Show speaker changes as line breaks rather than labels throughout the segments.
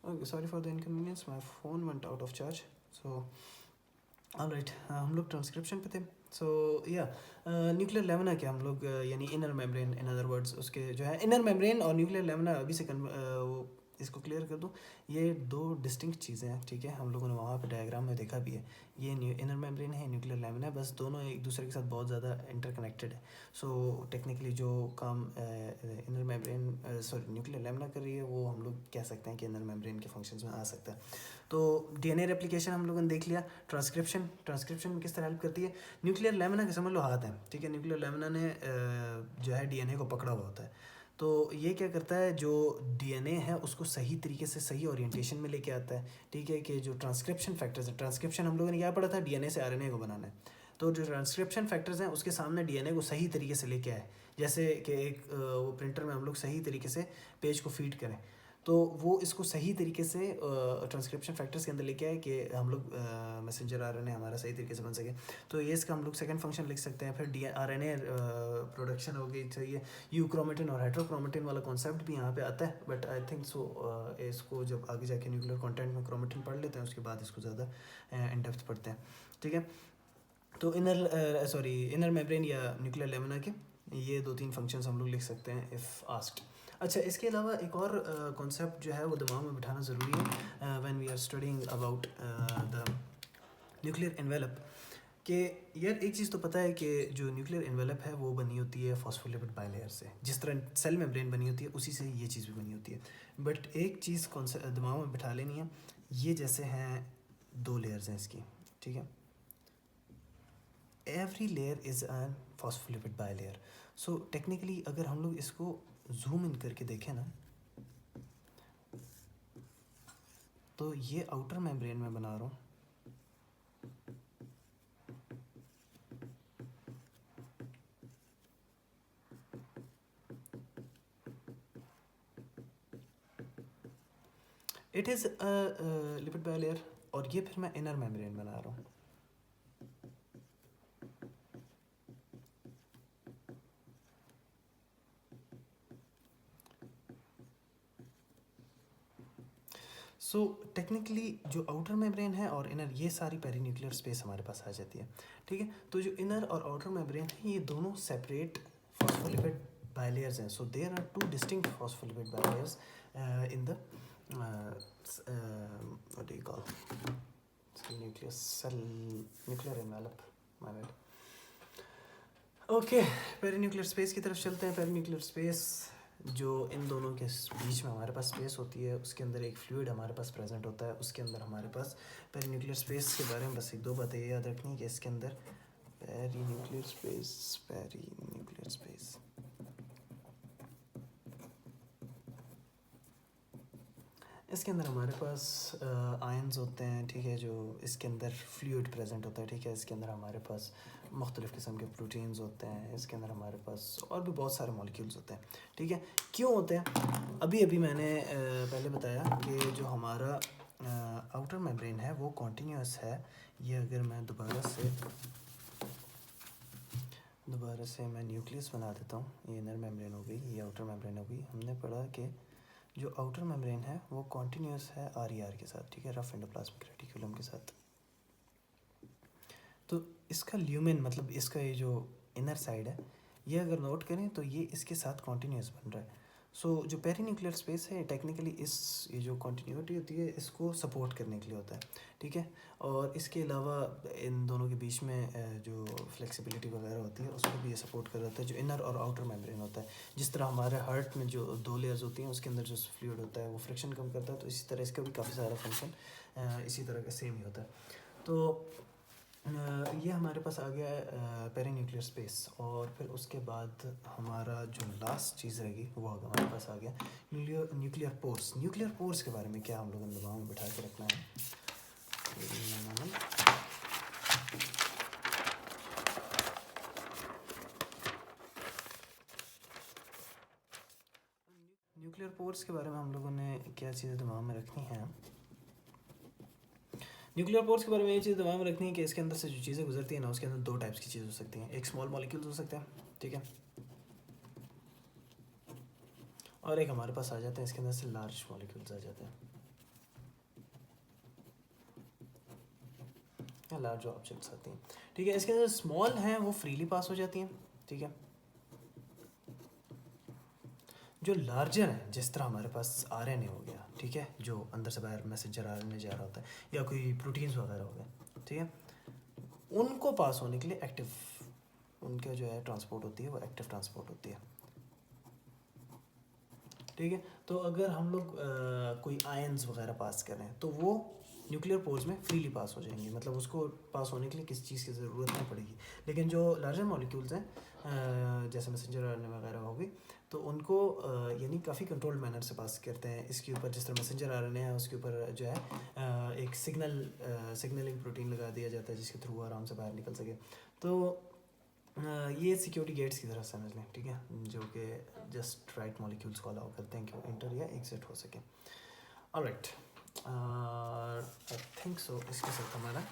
Okay, sorry for the inconvenience, my phone went out of charge. So alright, हम लोग transcription पे थे। सो या न्यूक्लियर लेमिना के हम लोग यानी inner membrane, in other words उसके जो है इनर मेम्ब्रेन और न्यूक्लियर लेमिना, अभी से वो इसको क्लियर कर दूं, ये दो डिस्टिंक्ट चीज़ें हैं, ठीक है। हम लोगों ने वहाँ पे डायग्राम में देखा भी है, ये इनर मेम्ब्रेन है, न्यूक्लियर लेमिना है, बस दोनों एक दूसरे के साथ बहुत ज़्यादा इंटरकनेक्टेड है। सो टेक्निकली जो काम inner membrane sorry nuclear lamina कर रही है, वो हम लोग कह सकते हैं कि इनर मेम्ब्रेन के फंक्शंस में आ सकता है। तो डीएनए रेप्लिकेशन हम लोगों ने देख लिया। ट्रांसक्रिप्शन किस तरह हेल्प करती है? न्यूक्लियर लेमिना के समझ लो हाथ है, ठीक है। न्यूक्लियर लेमिना ने जो है डीएनए को पकड़ा हुआ होता है। तो ये क्या करता है, जो डीएनए है उसको सही तरीके से सही ओरिएंटेशन में लेके आता है, ठीक है। कि जो ट्रांसक्रिप्शन फैक्टर्स है, ट्रांसक्रिप्शन हम लोगों ने क्या पढ़ा था, डीएनए से आरएनए को बनाना है। तो जो ट्रांसक्रिप्शन फैक्टर्स हैं उसके सामने डीएनए को सही तरीके से लेके आए, जैसे कि एक वो प्रिंटर में हम लोग सही तरीके से पेज को फीड करें, तो वो इसको सही तरीके से ट्रांसक्रिप्शन फैक्टर्स के अंदर लेके आए कि हम लोग मैसेंजर आरएनए हमारा सही तरीके से बन सके। तो ये इसका हम लोग सेकंड फंक्शन लिख सकते हैं। फिर डी आरएनए प्रोडक्शन हो गई, चाहिए यूक्रोमेटिन और हेट्रोक्रोमेटिन वाला कॉन्सेप्ट भी यहाँ पे आता है, बट आई थिंक सो इसको जब आगे जाके न्यूक्लियर कंटेंट में क्रोमेटिन पढ़ लेते हैं उसके बाद इसको ज़्यादा इन डेप्थ पढ़ते हैं, ठीक है। तो इनर मेम्ब्रेन या न्यूक्लियर लेमिना के ये दो तीन फंक्शंस हम लोग लिख सकते हैं इफ़ आस्क्ड। अच्छा, इसके अलावा एक और कॉन्सेप्ट जो है वो दिमाग में बिठाना ज़रूरी है when we are studying about the nuclear envelope. कि यार एक चीज़ तो पता है कि जो न्यूक्लियर एनवेलप है वो बनी होती है फॉस्फोलिपिड बाइलेयर से, जिस तरह सेल मेम्ब्रेन बनी होती है उसी से ये चीज़ भी बनी होती है। बट एक चीज़ दिमाग में बिठा लेनी है, ये जैसे हैं दो लेयर्स हैं इसकी, ठीक है। Every layer is an phospholipid bilayer. So technically अगर हम लोग इसको जूम इन करके देखें ना, तो ये आउटर मेम्ब्रेन में बना रहा हूँ, इट इज़ लिपिड बाइलेयर, और ये फिर मैं इनर मेम्ब्रेन बना रहा हूँ। सो टेक्निकली जो आउटर मेम्ब्रेन है और इनर, ये सारी पेरीन्यूक्लियर स्पेस हमारे पास आ जाती है, ठीक है। तो जो इनर और आउटर मेम्ब्रेन है ये दोनों सेपरेट फॉस्फोलिपिड बाइलेयर्स हैं। So there are two distinct phospholipid bilayers in the what do you call nuclear envelope, my bad. Okay, perinuclear space की तरफ चलते हैं। पेरीन्यूक्लियर स्पेस जो इन दोनों के बीच में हमारे पास स्पेस होती है, उसके अंदर एक फ्लूइड हमारे पास प्रेजेंट होता है, उसके अंदर हमारे पास पेरीन्यूक्लियर स्पेस के बारे में बस एक दो बातें याद रखनी है कि इसके अंदर पेरीन्यूक्लियर स्पेस इसके अंदर हमारे पास आयन्स होते हैं, ठीक है। जो इसके अंदर फ्लूइड प्रेजेंट होता है, ठीक है। इसके अंदर हमारे पास मुख्तलिफ़ किस्म के प्रोटीन्स होते हैं, इसके अंदर हमारे पास और भी बहुत सारे मॉलिक्यूल्स होते हैं, ठीक है। क्यों होते हैं? अभी अभी मैंने पहले बताया कि जो हमारा आउटर मेम्ब्रेन है वो कॉन्टीन्यूस है। ये अगर मैं दोबारा से मैं न्यूक्लियस बना देता हूँ, ये इनर मेम्ब्रेन हो गई, ये आउटर मेम्ब्रेन हो गई। हमने पढ़ा कि जो आउटर मेम्ब्रेन है वो कॉन्टीन्यूस है आर के साथ, ठीक है, रफ एंडोप्लाज्मिक रेटिकुलम के साथ। तो इसका ल्यूमेन मतलब इसका ये जो इनर साइड है, ये अगर नोट करें तो ये इसके साथ कॉन्टीन्यूस बन रहा है। सो जो पेरीन्यूक्लियर स्पेस है टेक्निकली इस ये जो कॉन्टीन्यूटी होती है इसको सपोर्ट करने के लिए होता है, ठीक है। और इसके अलावा इन दोनों के बीच में जो फ्लेक्सिबिलिटी वगैरह होती है उसको भी ये सपोर्ट कर रहा है, जो इनर और आउटर मेम्ब्रेन होता है। जिस तरह हमारे हार्ट में जो दो लेयर्स होती हैं उसके अंदर जो फ्लूइड होता है वो फ्रिक्शन कम करता है, तो इसी तरह इसका भी काफ़ी सारा फंक्शन इसी तरह का सेम ही होता है। तो ये हमारे पास आ गया है पेरीन्यूक्लियर स्पेस, और फिर उसके बाद हमारा जो लास्ट चीज़ रहेगी वो हमारे पास आ गया न्यूक्लियर पोर्स। न्यूक्लियर पोर्स के बारे में क्या हम लोगों ने दिमाग में बिठा के रखना है? न्यूक्लियर पोर्स के बारे में हम लोगों ने क्या चीज़ें दिमाग में रखनी है? न्यूक्लियर पोर्स के बारे में ये चीज़ दिमाग में रखनी है कि इसके अंदर से जो चीज़ें गुजरती हैं ना, उसके अंदर दो टाइप्स की चीज़ हो सकती हैं। एक स्मॉल मॉलिक्यूल्स हो सकते हैं, ठीक है, और एक हमारे पास आ जाते हैं इसके अंदर से लार्ज मॉलिक्यूल्स आ जाते हैं। या लार्ज ऑब्जेक्ट्स आती हैं, ठीक है। इसके अंदर स्मॉल हैं वो फ्रीली पास हो जाती हैं, ठीक है। जो लार्जर है, जिस तरह हमारे पास आरएनए हो गया, ठीक है, जो अंदर से बाहर मैसेंजर आरएनए जा रहा होता है, या कोई प्रोटीन्स वगैरह हो गए, ठीक है, उनको पास होने के लिए एक्टिव, उनका जो है ट्रांसपोर्ट होती है वो एक्टिव ट्रांसपोर्ट होती है, ठीक है। तो अगर हम लोग कोई आयंस वगैरह पास कर रहे हैं तो वो न्यूक्लियर पोर्स में फ्रीली पास हो जाएंगे, मतलब उसको पास होने के लिए किसी चीज़ की ज़रूरत नहीं पड़ेगी। लेकिन जो लार्जर मॉलिक्यूल्स हैं, जैसे मैसेंजर आरएनए वगैरह होगी, तो उनको यानी काफ़ी कंट्रोल्ड मैनर से पास करते हैं। इसके ऊपर जिस तरह मैसेंजर आरएनए है उसके ऊपर जो है एक सिग्नलिंग प्रोटीन लगा दिया जाता है जिसके थ्रू आराम से बाहर निकल सके। तो ये सिक्योरिटी गेट्स की तरह समझ लें, ठीक है, जो कि जस्ट राइट मॉलिक्यूल्स को अलाउ करते हैं कि वो इंटर या एग्जिट हो सके। ऑलराइट, आई थिंक सो इसके साथ हमारा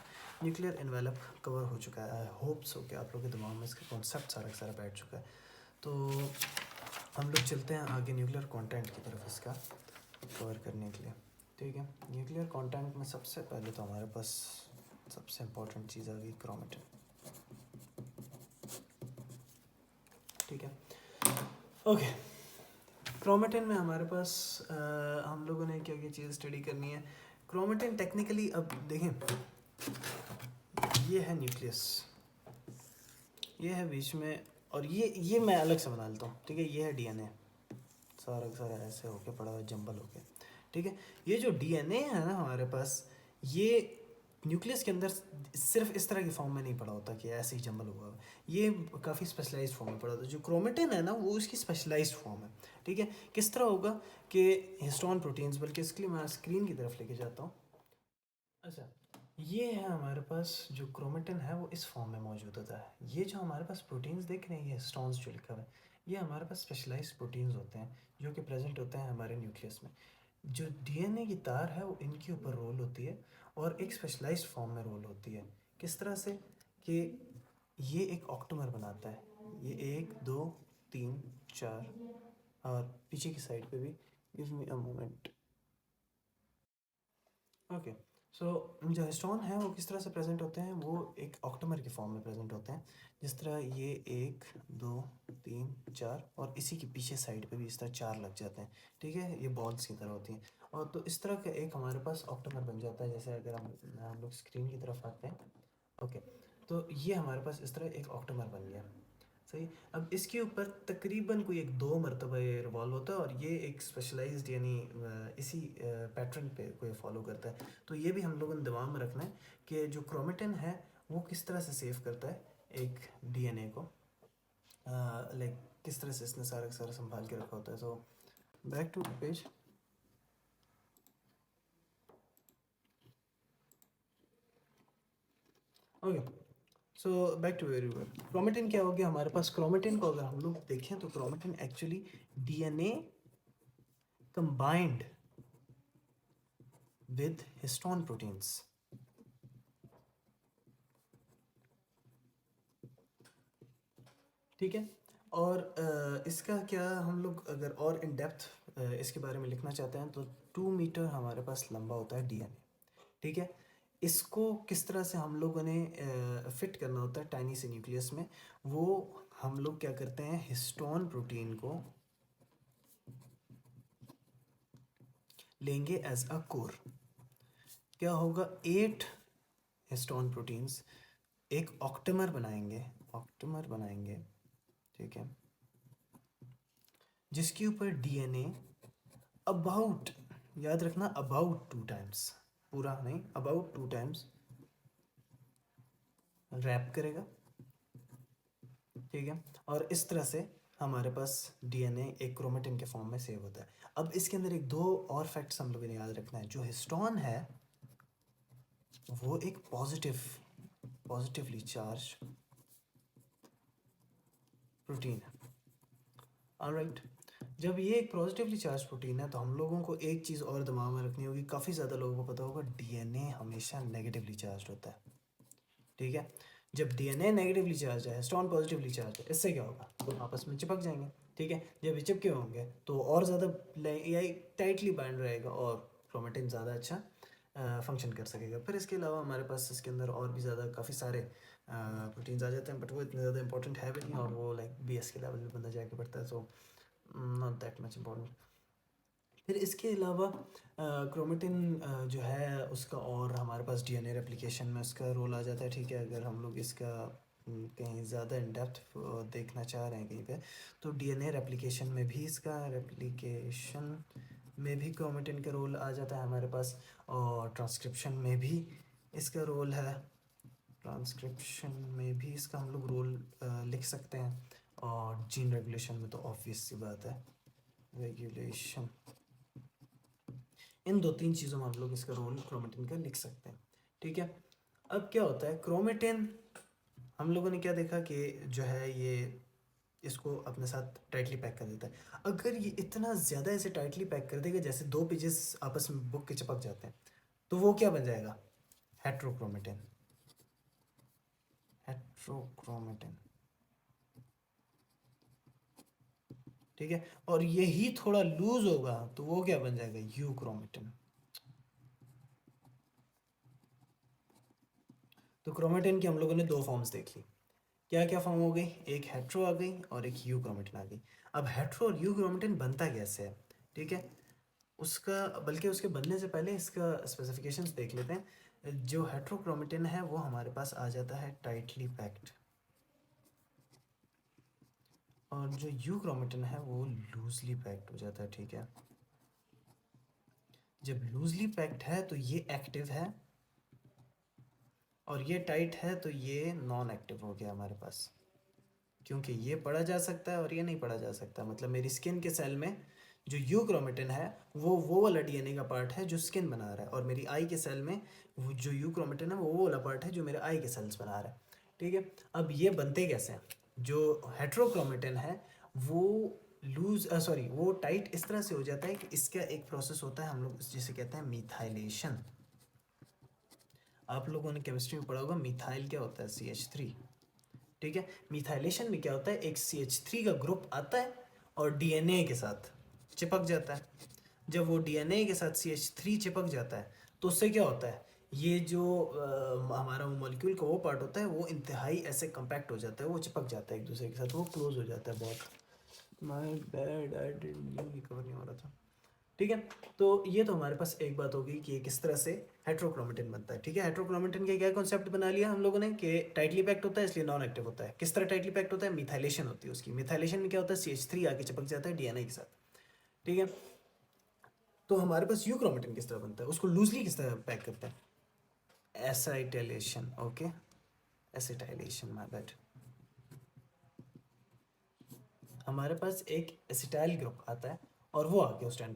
न्यूक्लियर एनवेलप कवर हो चुका है। आई होप सो कि आप लोगों के दिमाग में इसका कॉन्सेप्ट सारा बैठ चुका है। तो हम लोग चलते हैं आगे न्यूक्लियर कंटेंट की तरफ इसका कवर करने के लिए, ठीक है। न्यूक्लियर कंटेंट में सबसे पहले तो हमारे पास सबसे इम्पोर्टेंट चीज़ आ गई क्रोमेटिन, ठीक है। ओके, क्रोमेटिन में हमारे पास हम लोगों ने क्या क्या चीज़ स्टडी करनी है। क्रोमेटिन टेक्निकली, अब देखें, ये है न्यूक्लियस, ये है बीच में, और ये मैं अलग से बना लेता हूँ, ठीक है। ये है डीएनए, सारा ऐसे होके पड़ा हुआ जंबल होके, ठीक है। ये जो डीएनए है ना हमारे पास, ये न्यूक्लियस के अंदर सिर्फ इस तरह की फॉर्म में नहीं पड़ा होता कि ऐसे ही जंबल हुआ है, ये काफ़ी स्पेशलाइज्ड फॉर्म में पड़ा होता है। जो क्रोमेटिन है ना वो उसकी स्पेशलाइज्ड फॉर्म है, ठीक है। किस तरह होगा कि हिस्टोन प्रोटीन्स, बल्कि इसके लिए मैं स्क्रीन की तरफ लेके जाता हूँ। अच्छा, ये है हमारे पास जो क्रोमेटिन है वो इस फॉर्म में मौजूद होता है। ये जो हमारे पास प्रोटीन्स देख रहे हैं, ये हिस्टोन्स जो लिखा हुआ है, ये हमारे पास स्पेशलाइज्ड प्रोटीन्स होते हैं जो कि प्रेजेंट होते हैं हमारे न्यूक्लियस में। जो डीएनए की तार है वो इनके ऊपर रोल होती है और एक स्पेशलाइज्ड फॉर्म में रोल होती है। किस तरह से कि ये एक ऑक्टोमर बनाता है, ये 1 2 3 4, और पीछे की साइड पे भी, give me a moment. Okay, so जो हिस्टोन है वो किस तरह से प्रेजेंट होते हैं, वो एक ऑक्टोमर की फॉर्म में प्रेजेंट होते हैं। जिस तरह ये 1 2 3 4, और इसी के पीछे साइड पे भी इस तरह 4 लग जाते हैं, ठीक है। ये बॉल्स की तरह होती हैं, और तो इस तरह का एक हमारे पास ऑक्टोमर बन जाता है। जैसे अगर हम लोग स्क्रीन की तरफ आते हैं, ओके, तो ये हमारे पास इस तरह एक ऑक्टोमर बन गया, सही। अब इसके ऊपर तकरीबन कोई एक 2 मरतबा ये रिवॉल्व होता है, और ये एक स्पेशलाइज्ड यानी इसी पैटर्न पे कोई फॉलो करता है। तो ये भी हम लोगों ने दिमाग में रखना है कि जो क्रोमेटिन है वो किस तरह से सेव करता है एक डीएनए को, लाइक किस तरह से इसने सारा संभाल के रखा होता है। So back to page. Okay, so back to very good. Chromatin क्या हो गया हमारे पास। क्रोमेटिन को अगर हम लोग देखें तो chromatin actually DNA combined with histone proteins, ठीक है। और इसका क्या हम लोग अगर और इन डेप्थ इसके बारे में लिखना चाहते हैं तो 2 मीटर हमारे पास लंबा होता है डीएनए, ठीक है। इसको किस तरह से हम लोगों ने फिट करना होता है टाइनी से न्यूक्लियस में, वो हम लोग क्या करते हैं, हिस्टोन प्रोटीन को लेंगे एज अ कोर। क्या होगा, 8 हिस्टोन प्रोटीन्स एक ऑक्टेमर बनाएंगे, ठीक है, जिसके ऊपर डीएनए अबाउट, याद रखना, अबाउट 2 टाइम्स, पूरा नहीं, अबाउट 2 टाइम्स रैप करेगा, ठीक है। और इस तरह से हमारे पास डीएनए एक क्रोमेटिन के फॉर्म में सेव होता है। अब इसके अंदर एक 2 और फैक्ट्स हम लोगों ने याद रखना है। जो हिस्टोन है वो एक पॉजिटिवली चार्ज प्रोटीन है, ऑलराइट। जब ये एक पॉजिटिवली चार्ज प्रोटीन है तो हम लोगों को एक चीज़ और दिमाग में रखनी होगी, काफ़ी ज़्यादा लोगों को पता होगा डीएनए हमेशा नेगेटिवली चार्ज होता है, ठीक है। जब डीएनए नेगेटिवली चार्ज है, हिस्टोन पॉजिटिवली चार्ज है, इससे क्या होगा, तो आपस में चिपक जाएंगे, ठीक है। जब ये चिपके होंगे तो और ज़्यादा टाइटली बाइंड रहेगा और क्रोमेटिन ज़्यादा अच्छा फंक्शन कर सकेगा। फिर इसके अलावा हमारे पास इसके अंदर और भी ज़्यादा काफ़ी सारे प्रोटीन्स आ जाते हैं, बट वो इतने ज़्यादा इंपॉर्टेंट है भी नहीं, और वो लाइक बीएस के लेवल पे बंदा जाके पढ़ता है, so not that much important. फिर इसके अलावा क्रोमेटिन जो है उसका, और हमारे पास डीएनए रेप्लिकेशन में उसका रोल आ जाता है। ठीक है, अगर हम लोग इसका कहीं ज़्यादा इन डेप्थ देखना चाह रहे हैं कहीं पे, तो डीएनए रेप्लिकेशन में भी इसका रेप्लिकेशन में भी क्रोमेटिन का रोल आ जाता है हमारे पास, और ट्रांसक्रिप्शन में भी इसका रोल है। ट्रांसक्रिप्शन में भी इसका हम लोग रोल लिख सकते हैं, और जीन रेगुलेशन में तो ऑब्वियस सी बात है, रेगुलेशन। इन दो तीन चीज़ों में हम लोग इसका रोल क्रोमेटिन का लिख सकते हैं। ठीक है, अब क्या होता है क्रोमेटिन, हम लोगों ने क्या देखा कि जो है ये इसको अपने साथ टाइटली पैक कर देता है। अगर ये इतना ज़्यादा ऐसे टाइटली पैक कर देगा जैसे दो पेजेस आपस में बुक के चिपक जाते हैं, तो वो क्या बन जाएगा, हेट्रोक्रोमेटिन। हेट्रोक्रोमेटिन, ठीक है, और यही थोड़ा लूज होगा तो वो क्या बन जाएगा, यूक्रोमेटिन। तो क्रोमेटिन की हम लोगों ने दो फॉर्म्स देख ली। क्या क्या फॉर्म हो गई, एक हेट्रो आ गई और एक यू क्रोमेटिन आ गई। अब हेट्रो और यू क्रोमेटिन बनता कैसे है, ठीक है, उसका, बल्कि उसके बनने से पहले इसका स्पेसिफिकेशंस देख लेते हैं। जो हेट्रोक्रोमेटिन है वो हमारे पास आ जाता है टाइटली पैक्ड, और जो यू क्रोमेटिन है वो लूजली पैक्ड हो जाता है। ठीक है, जब लूजली पैक्ड है तो ये एक्टिव है, और ये टाइट है तो ये नॉन एक्टिव हो गया हमारे पास, क्योंकि ये पढ़ा जा सकता है और ये नहीं पढ़ा जा सकता। मतलब मेरी स्किन के सेल में जो यू क्रोमेटिन है वो वाला डीएनए का पार्ट है जो स्किन बना रहा है, और मेरी आई के सेल में वो जो यू क्रोमेटिन है वो वाला पार्ट है जो मेरे आई के सेल्स बना रहा है। ठीक है, अब ये बनते कैसे हैं, जो हेट्रोक्रोमेटिन है वो लूज सॉरी वो टाइट इस तरह से हो जाता है कि इसका एक प्रोसेस होता है, हम लोग जिसे कहते हैं मिथाइलेशन। आप लोगों ने केमिस्ट्री में पढ़ा होगा, मिथाइल क्या होता है, CH3। ठीक है, मिथाइलेशन में क्या होता है, एक CH3 का ग्रुप आता है और डीएनए के साथ चिपक जाता है। जब वो डीएनए के साथ CH3 चिपक जाता है तो उससे क्या होता है, ये जो हमारा मॉलिक्यूल का वो पार्ट होता है वो इंतहाई ऐसे कंपैक्ट हो जाता है, वो चिपक जाता है एक दूसरे के साथ, वो क्लोज हो जाता है बहुत। My bad, I didn't knew, cover नहीं हो रहा था। ठीक है, तो ये तो हमारे पास एक बात होगी कि किस तरह से हेट्रोक्रोमेटिन बनता है। ठीक है, हेट्रोक्रोमेटिन का क्या कॉन्सेप्ट बना लिया हम लोगों ने कि टाइटली पैक्ड होता है इसलिए नॉन एक्टिव होता है। किस तरह टाइटली पैक्ड होता है, मिथाइलेशन होती है उसकी। मिथाइलेशन में क्या होता है, CH3 आके चिपक जाता है डीएनए के साथ। ठीक है, तो हमारे पास यू क्रोमेटिन किस तरह बनता है, उसको लूजली किस तरह पैक करता है, acetylation. Okay, acetylation, my bad. हमारे पास एक एसिटाइल ग्रुप आता है और वो आके उस टाइम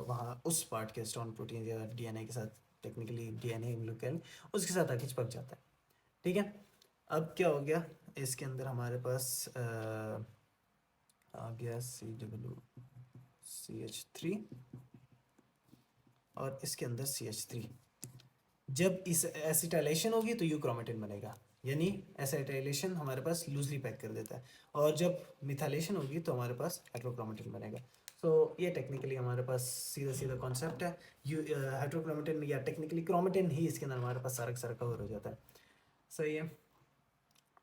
वहाँ उस पार्ट के स्टोन प्रोटीन या डीएनए के साथ, टेक्निकली डीएनए हम लोग कह लें, उसके साथ आके चिपक जाता है। ठीक है, अब क्या हो गया, इसके अंदर हमारे पास आ गया CH3, और इसके अंदर CH3। जब इस एसिटाइलेशन होगी तो यू क्रोमेटिन बनेगा, यानी एसिटाइलेशन हमारे पास लूजली पैक कर देता है, और जब मिथाइलेशन होगी तो हमारे पास हेट्रोक्रोमेटिन बनेगा। सो ये टेक्निकली हमारे पास सीधा सीधा कॉन्सेप्ट है। यू हेट्रोक्रोमेटिन या टेक्निकली क्रोमेटिन ही इसके अंदर हमारे पास सारा का सारा कवर हो जाता है। सही है,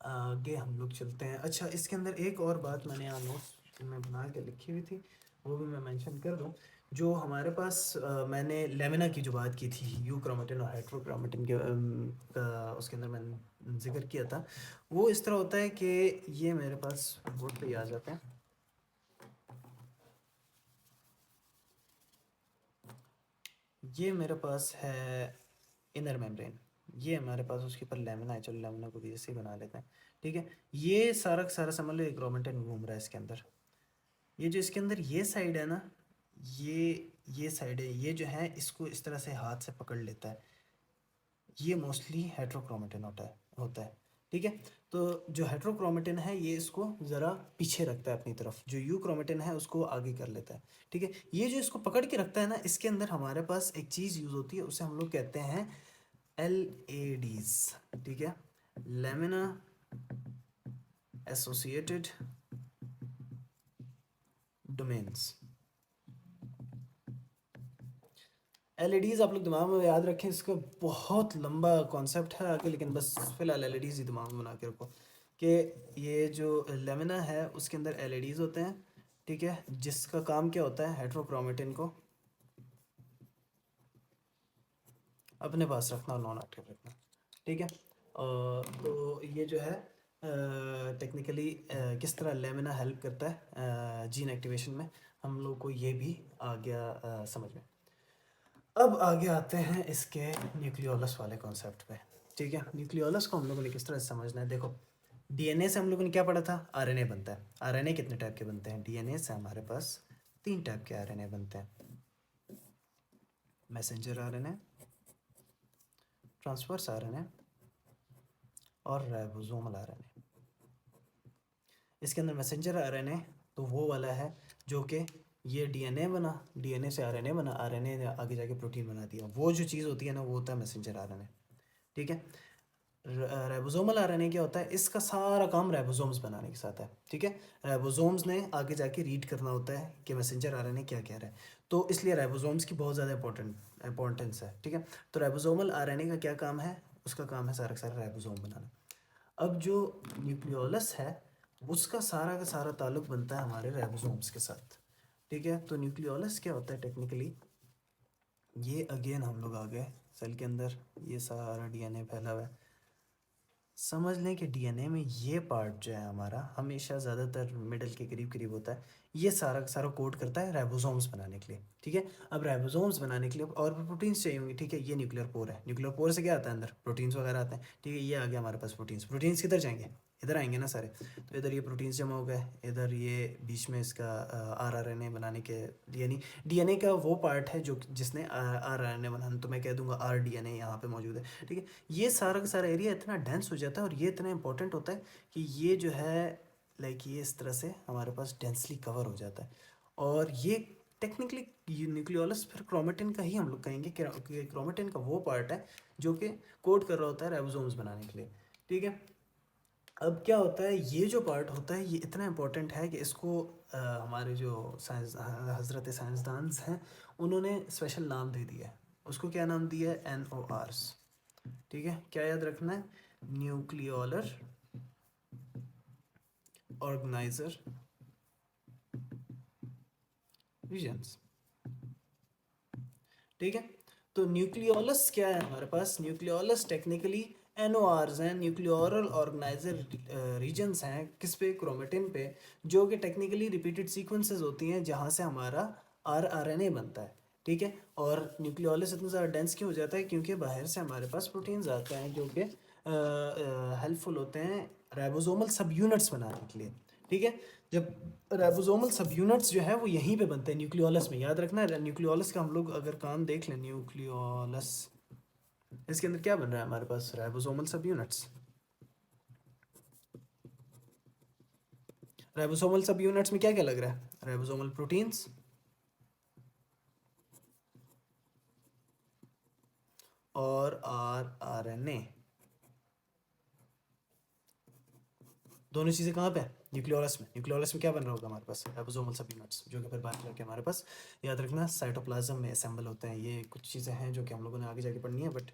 आगे हम लोग चलते हैं। अच्छा, इसके अंदर एक और बात मैंने यहाँ नोट्स में बना के लिखी हुई थी, वो भी मैं मेंशन कर दूँ। जो हमारे पास मैंने लेमिना की जो बात की थी, यू क्रोमेटिन और हेट्रोक्रोमेटिन के का उसके अंदर मैंने जिक्र किया था, वो इस तरह होता है कि ये मेरे पास बोर्ड पे ही आ जाते हैं। ये मेरे पास है इनर मेम्ब्रेन, ये हमारे पास उसके ऊपर लेमिना है। चलो लेमिना को भी ऐसे ही बना लेते हैं। ठीक है, ये सारा का सारा समझ लो एक क्रोमेटिन घूम रहा है इसके अंदर। ये जो इसके अंदर ये साइड है ना, ये साइड है, ये जो है इसको इस तरह से हाथ से पकड़ लेता है, ये मोस्टली हेट्रोक्रोमेटिन होता है। ठीक है, तो जो हेट्रोक्रोमेटिन है ये इसको ज़रा पीछे रखता है अपनी तरफ, जो यू क्रोमेटिन है उसको आगे कर लेता है। ठीक है, ये जो इसको पकड़ के रखता है ना, इसके अंदर हमारे पास एक चीज़ यूज़ होती है, उसे हम लोग कहते हैं LADs। ठीक है, लेमिना एसोसिएटेड डोमेन्स। एलईडीज आप लोग दिमाग में याद रखें, इसका बहुत लंबा कॉन्सेप्ट है आगे, लेकिन बस फिलहाल एलईडीज ही दिमाग में बना के रखो कि ये जो लेमिना है उसके अंदर एलईडीज होते हैं, ठीक है, जिसका काम क्या होता है, हेट्रोक्रोमेटिन को अपने पास रखना और नॉन एक्टिव रखना, ठीक है। तो ये जो है टेक्निकली किस तरह लेमिना हेल्प करता है जीन एक्टिवेशन में, हम लोग को ये भी आ गया समझ में। अब आगे आते हैं इसके न्यूक्लियोलस वाले कॉन्सेप्ट पे, ठीक है। न्यूक्लियोलस को हम लोगों ने किस तरह से समझना है, देखो डीएनए से हम लोगों ने क्या पढ़ा था, आरएनए बनता है। आरएनए कितने टाइप के बनते हैं, डीएनए से हमारे पास 3 टाइप के आरएनए बनते हैं, मैसेंजर आरएनए, ट्रांसवर्स आरएनए और राइबोसोमल आरएनए। इसके अंदर मैसेंजर आरएनए तो वो वाला है जो कि ये डीएनए बना, डीएनए से आरएनए बना, आरएनए ने आगे जाके प्रोटीन बना दिया, वो जो चीज़ होती है ना वो होता है मैसेंजर आरएनए, ठीक है। राइबोसोमल आरएनए क्या होता है, इसका सारा काम राइबोसोम्स बनाने के साथ है, ठीक है। राइबोसोम्स ने आगे जाके रीड करना होता है कि मैसेंजर आरएनए क्या कह रहा है, तो इसलिए राइबोसोम्स की बहुत ज़्यादा इंपॉर्टेंस है, ठीक है। तो राइबोसोमल आरएनए का क्या काम है, उसका काम है सारा का सारा राइबोसोम बनाना। अब जो न्यूक्लियोलस है उसका सारा का सारा ताल्लुक बनता है हमारे राइबोसोम्स के साथ, ठीक है। तो न्यूक्लियोलस क्या होता है टेक्निकली, ये अगेन हम लोग आ गए सेल के अंदर, ये सारा डीएनए फैला हुआ है, समझ लें कि डीएनए में ये पार्ट जो है हमारा हमेशा ज़्यादातर मिडल के करीब करीब होता है, ये सारा का सारा कोड करता है राइबोसोम्स बनाने के लिए, ठीक है। अब राइबोसोम्स बनाने के लिए और भी प्रोटीन्स चाहिए होंगे, ठीक है। ये न्यूक्लियर पोर है, न्यूक्लियर पोर से क्या आता है अंदर, प्रोटीन्स वगैरह आते हैं, ठीक है। ये आ गया हमारे पास प्रोटीन्स, प्रोटीन्स किधर जाएंगे, इधर आएंगे ना सारे, तो इधर ये प्रोटीन्स जमा हो गए, इधर ये बीच में इसका आरआरएनए बनाने के, यानी डीएनए का वो पार्ट है जो जिसने आरआरएनए बनाना, तो मैं कह दूंगा आरडीएनए यहाँ पे मौजूद है, ठीक है। ये सारा का सारा एरिया इतना डेंस हो जाता है और ये इतना इंपॉर्टेंट होता है कि ये जो है लाइक ये इस तरह से हमारे पास डेंसली कवर हो जाता है, और ये टेक्निकली न्यूक्लियोलस फिर क्रोमेटिन का ही हम लोग कहेंगे कि क्रोमेटिन का वो पार्ट है जो कि कोड कर रहा होता है राइबोसोम्स बनाने के लिए, ठीक है। अब क्या होता है, ये जो पार्ट होता है ये इतना इम्पोर्टेंट है कि इसको हमारे जो साइंस हजरत साइंसदान हैं उन्होंने स्पेशल नाम दे दिया है, उसको क्या नाम दिया है, NORs, ठीक है। क्या याद रखना है, न्यूक्लियोलर ऑर्गेनाइजर रीजन्स, ठीक है। तो न्यूक्लियोलस क्या है हमारे पास, न्यूक्लियोलस टेक्निकली NORs हैं, न्यूक्लियोरल ऑर्गेनाइजर रीजन्स हैं, किस पे, क्रोमेटिन पे, जो कि टेक्निकली रिपीटेड सीक्वेंसेस होती हैं जहाँ से हमारा RNA बनता है, ठीक है। और न्यूक्लियोलस इतना ज़्यादा डेंस क्यों हो जाता है, क्योंकि बाहर से हमारे पास प्रोटीन्स आते हैं जो कि हेल्पफुल होते हैं राइबोसोमल सब यूनिट्स बनाने के लिए, ठीक है। जब राइबोसोमल सब यूनिट्स जो है वो यहीं पे बनते हैं न्यूक्लियोलस में, याद रखना है। न्यूक्लियोलस का हम लोग अगर काम देख लें, न्यूक्लियोलस इसके अंदर क्या बन रहा है हमारे पास, राइबोसोमल सब यूनिट्स। राइबोसोमल सब यूनिट्स में क्या क्या लग रहा है, राइबोसोमल प्रोटीन्स और RNA, दोनों चीज़ें कहाँ पे हैं, न्यूक्लियोलस में। न्यूक्लियोलस में क्या बन रहा होगा हमारे पास, राइबोसोमल सब यूनिट्स, जो कि फिर बात करके हमारे पास, याद रखना, साइटोप्लाज्म में असेंबल होते हैं। ये कुछ चीज़ें हैं जो कि हम लोगों ने आगे जाके पढ़नी है, बट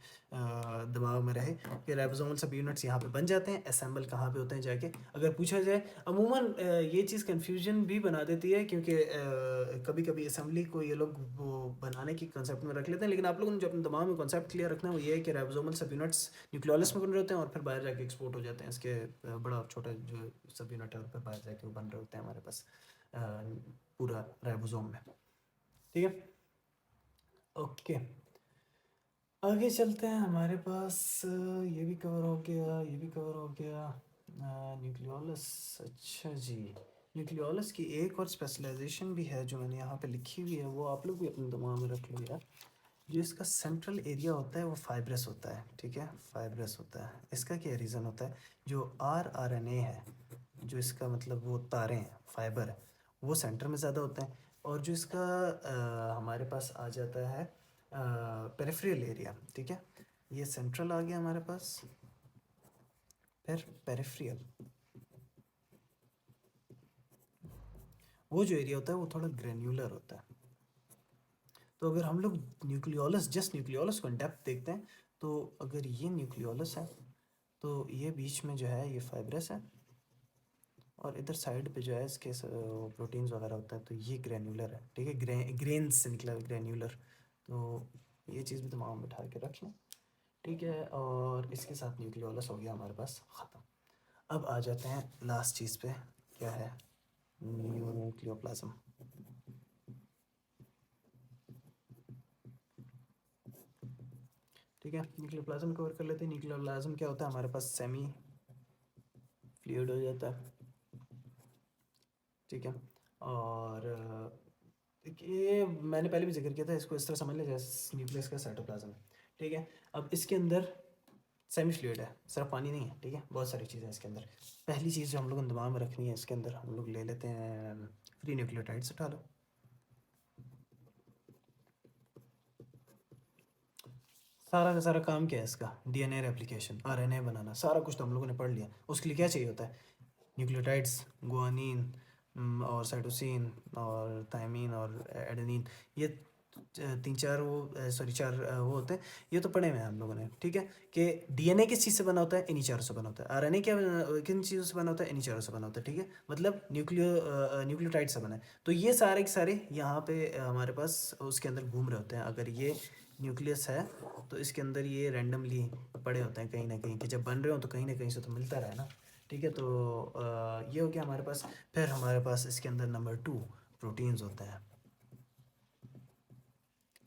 दिमाग में रहे कि राइबोसोमल सब यूनिट्स यहाँ पे बन जाते हैं, असेंबल कहाँ पे होते हैं जाके, अगर पूछा जाए। अमूमन ये चीज़ कन्फ्यूजन भी बना देती है, क्योंकि कभी कभी असेंबली को ये लोग वो बनाने की कंसेप्ट में रख लेते हैं, लेकिन आप लोगों ने जो अपने दिमाग में कॉन्सेप्ट क्लियर रखना है वो ये है कि राइबोसोमल सब यूनिट्स न्यूक्लियोलस में बन रहे होते हैं और फिर बाहर जाके एक्सपोर्ट हो जाते हैं, इसके बड़ा छोटा जो सब यूनिट है और फिर बाहर जाके वो बन रहे होते हैं हमारे पास पूरा राइबोसोम में, ठीक है। ओके, आगे चलते हैं, हमारे पास ये भी कवर हो गया, ये भी कवर हो गया, न्यूक्लियोलस। अच्छा जी, न्यूक्लियोलस की एक और स्पेशलाइजेशन भी है जो मैंने यहाँ पे लिखी हुई है, वो आप लोग भी अपने दिमाग में रख लो यार। जो इसका सेंट्रल एरिया होता है वो फाइब्रस होता है, ठीक है, फाइब्रस होता है। इसका क्या रीज़न होता है, जो RNA है, जो इसका मतलब वो तारे हैं, फाइबर है, वो सेंटर में ज़्यादा होते हैं, और जो इसका हमारे पास आ जाता है पेरिफेरल एरिया, ठीक है, ये सेंट्रल आ गया हमारे पास, फिर पेरिफेरल, वो जो एरिया होता है वो थोड़ा ग्रेन्युलर होता है। तो अगर हम लोग न्यूक्लियोलस, जस्ट न्यूक्लियोलस को इन डेप्थ देखते हैं, तो अगर ये न्यूक्लियोलस है तो ये बीच में जो है ये फाइब्रस है, और इधर साइड पे जो है इसके प्रोटीन्स वगैरह होता है, तो ये ग्रैन्युलर है, ठीक है, ग्रेन्स से निकला ग्रैन्युलर। तो ये चीज़ भी दिमाग में बिठा के रख लें, ठीक है। और इसके साथ न्यूक्लियोलस हो गया हमारे पास ख़त्म। अब आ जाते हैं लास्ट चीज़ पे, क्या है, न्यूक्लियोप्लाज्म। ठीक है, न्यूक्लियोप्लाज्म कवर कर लेते हैं। न्यूक्लियोप्लाज्म क्या होता है, हमारे पास सेमी फ्लूइड हो जाता है, ठीक है। और ये मैंने पहले भी जिक्र किया था, इसको इस तरह समझ लें जैसे न्यूक्लियस का साइटोप्लाज्म है, ठीक है। अब इसके अंदर सेमी फ्लूइड है, सिर्फ पानी नहीं है, ठीक है, बहुत सारी चीज़ें हैं इसके अंदर। पहली चीज़ जो हम लोगों को दिमाग में रखनी है, इसके अंदर हम लोग ले लेते हैं फ्री न्यूक्लियोटाइड्स, उठा लो। सारा का सारा काम क्या है इसका, डीएनए रेप्लिकेशन, आरएनए बनाना, सारा कुछ तो हम लोगों ने पढ़ लिया। उसके लिए क्या चाहिए होता है, न्यूक्लियोटाइड्स, गुआनिन और साइटोसिन और थायमीन और एडेनिन, ये तीन चार वो सॉरी चार वो होते हैं, ये तो पढ़े हुए हैं हम लोगों ने, ठीक है। कि डीएनए किस चीज़ से बना होता है, इन्हीं चारों से बना होता है। आरएनए क्या किन चीज़ों से बना होता है, इन्हीं चारों से बना होता है, ठीक है। मतलब न्यूक्लियोटाइड से बना है। तो ये सारे के सारे यहाँ पे हमारे पास उसके अंदर घूम रहे होते हैं। अगर ये न्यूक्लियस है तो इसके अंदर ये रैंडमली पड़े होते हैं कहीं ना कहीं, कि जब बन रहे हो तो कहीं ना कहीं से तो मिलता रहे ना, ठीक है। तो ये हो गया हमारे पास। फिर हमारे पास इसके अंदर नंबर 2 प्रोटीन्स होते हैं,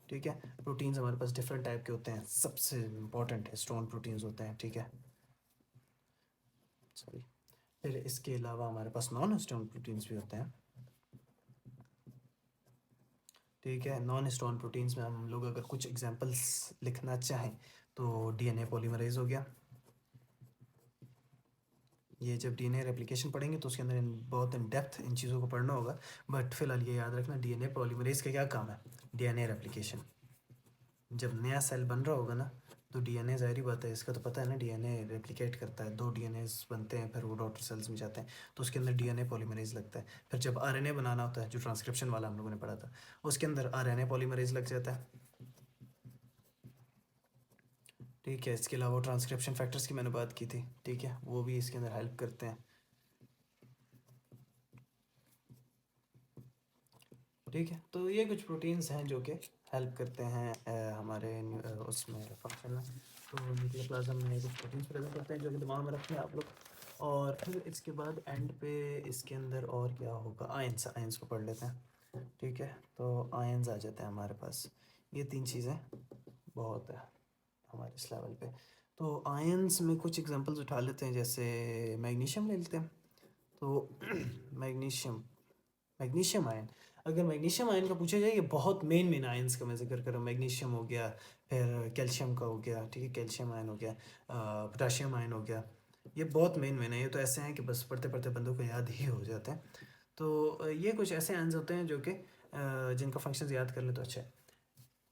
ठीक है। प्रोटीन्स हमारे पास डिफरेंट टाइप के होते हैं, सबसे इंपॉर्टेंट हिस्टोन प्रोटीन्स होते हैं, ठीक है, सॉरी। फिर इसके अलावा हमारे पास नॉन हिस्टोन प्रोटीन्स भी होते हैं, ठीक है। नॉन हिस्टोन प्रोटीन्स में हम लोग अगर कुछ एग्जांपल्स लिखना चाहें तो डीएनए पॉलीमरेज हो गया। ये जब डीएनए रेप्लिकेशन पढ़ेंगे तो उसके अंदर बहुत इन डेप्थ इन चीज़ों को पढ़ना होगा, बट फिलहाल ये याद रखना डीएनए पॉलीमरेज का क्या काम है, डीएनए रेप्लिकेशन। जब नया सेल बन रहा होगा ना, तो डीएनए, ज़ाहिर बात है इसका तो पता है ना, डीएनए रेप्लिकेट करता है, 2 डीएनए बनते हैं, फिर वो डॉटर सेल्स में जाते हैं, तो उसके अंदर डीएनए पॉलीमरेज लगता है। फिर जब आरएनए बनाना होता है, जो ट्रांसक्रिप्शन वाला हम लोगों ने पढ़ा था, उसके अंदर आरएनए पॉलीमरेज लग जाता है, ठीक है। इसके अलावा ट्रांसक्रिप्शन फैक्टर्स की मैंने बात की थी, ठीक है, वो भी इसके अंदर हेल्प करते हैं, ठीक है। तो ये कुछ प्रोटीन्स हैं जो कि हेल्प करते हैं हमारे उसमें फंक्शन में। तो न्यूक्लियोप्लाज्म में कुछ प्रोटीन्स प्रेजेंट करते हैं जो कि दिमाग में रखें आप लोग। और फिर इसके बाद एंड पे इसके अंदर और क्या होगा, आयंस, आयंस को पढ़ लेते हैं, ठीक है। तो आयंस आ जाते हैं हमारे पास। ये 3 चीज़ें बहुत है हमारे इस लेवल पे। तो आयंस में कुछ एग्जांपल्स उठा लेते हैं, जैसे मैग्नीशियम ले लेते हैं। तो मैग्नीशियम, मैग्नीशियम आयन, अगर मैग्नीशियम आयन का पूछा जाए, ये बहुत मेन आयंस का मैं जिक्र कर रहा हूँ। मैग्नीशियम हो गया, फिर कैल्शियम का हो गया, ठीक है, कैल्शियम आयन हो गया, पोटाशियम आयन हो गया। ये बहुत मेन है, ये तो ऐसे हैं कि बस पढ़ते पढ़ते बंदों को याद ही हो जाते हैं। तो ये कुछ ऐसे आयन्स होते हैं जो कि जिनका फंक्शंस याद कर ले तो अच्छा है।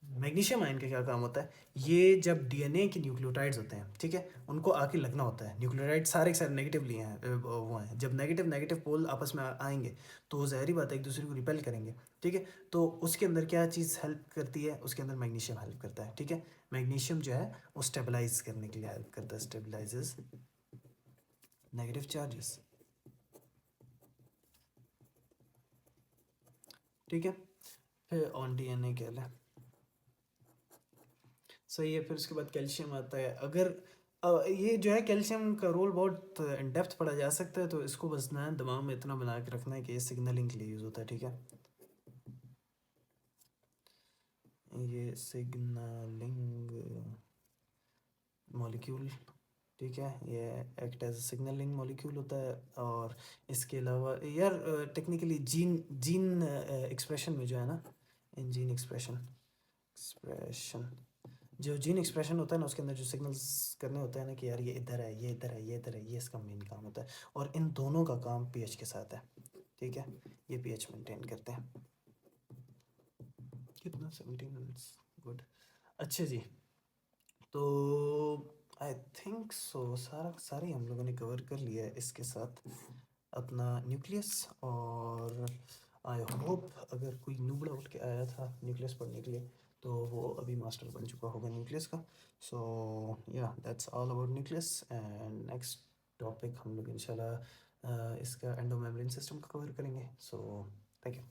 मैग्नीशियम आयन का क्या काम होता है, ये जब डीएनए के न्यूक्लियोटाइड्स होते हैं, ठीक है, उनको आके लगना होता है। न्यूक्लियोटाइड सारे के सारे नेगेटिवली हैं, वो हैं, जब नेगेटिव नेगेटिव पोल आपस में आएंगे तो वो ज़ाहिरी बात है एक दूसरे को रिपेल करेंगे, ठीक है। तो उसके अंदर क्या चीज़ हेल्प करती है, उसके अंदर मैग्नीशियम हेल्प करता है, ठीक है। मैग्नीशियम जो है वो स्टेबलाइज करने के लिए हेल्प करता है, स्टेबलाइजेस नेगेटिव चार्जेस, ठीक है। फिर ऑन डीएनए कह लें, सही है। फिर उसके बाद कैल्शियम आता है। अगर ये जो है कैल्शियम का रोल बहुत इन डेप्थ पढ़ा जा सकता है, तो इसको बस ना दिमाग में इतना बना के रखना है कि ये सिग्नलिंग के लिए यूज़ होता है, ठीक है। ये सिग्नलिंग मॉलिक्यूल, ठीक है, ये एक्ट एज सिग्नलिंग मॉलिक्यूल होता है। और इसके अलावा यार टेक्निकली जीन जीन एक्सप्रेशन में जो है ना, इन जीन एक्सप्रेशन एक्सप्रेशन जो जीन एक्सप्रेशन होता है ना, उसके अंदर जो सिग्नल्स करने होते हैं ना, कि यार ये इधर है, ये इधर है, ये इधर है, ये इसका मेन काम होता है। और इन दोनों का काम पीएच के साथ है, ठीक है। ये पीएच मेंटेन करते हैं। कितना 17 मिनट्स, गुड, अच्छा जी। तो आई थिंक सो सारा सारी हम लोगों ने कवर कर लिया है इसके साथ, अपना न्यूक्लियस और आई होप अगर कोई नूबड़ा उठ के आया था न्यूक्लियस पढ़ने के लिए तो वो अभी मास्टर बन चुका होगा न्यूक्लियस का। सो या that's all about nucleus. And next topic हम लोग इंशाल्लाह इसका एंडो मेम्ब्रेन सिस्टम का कवर करेंगे। So thank you.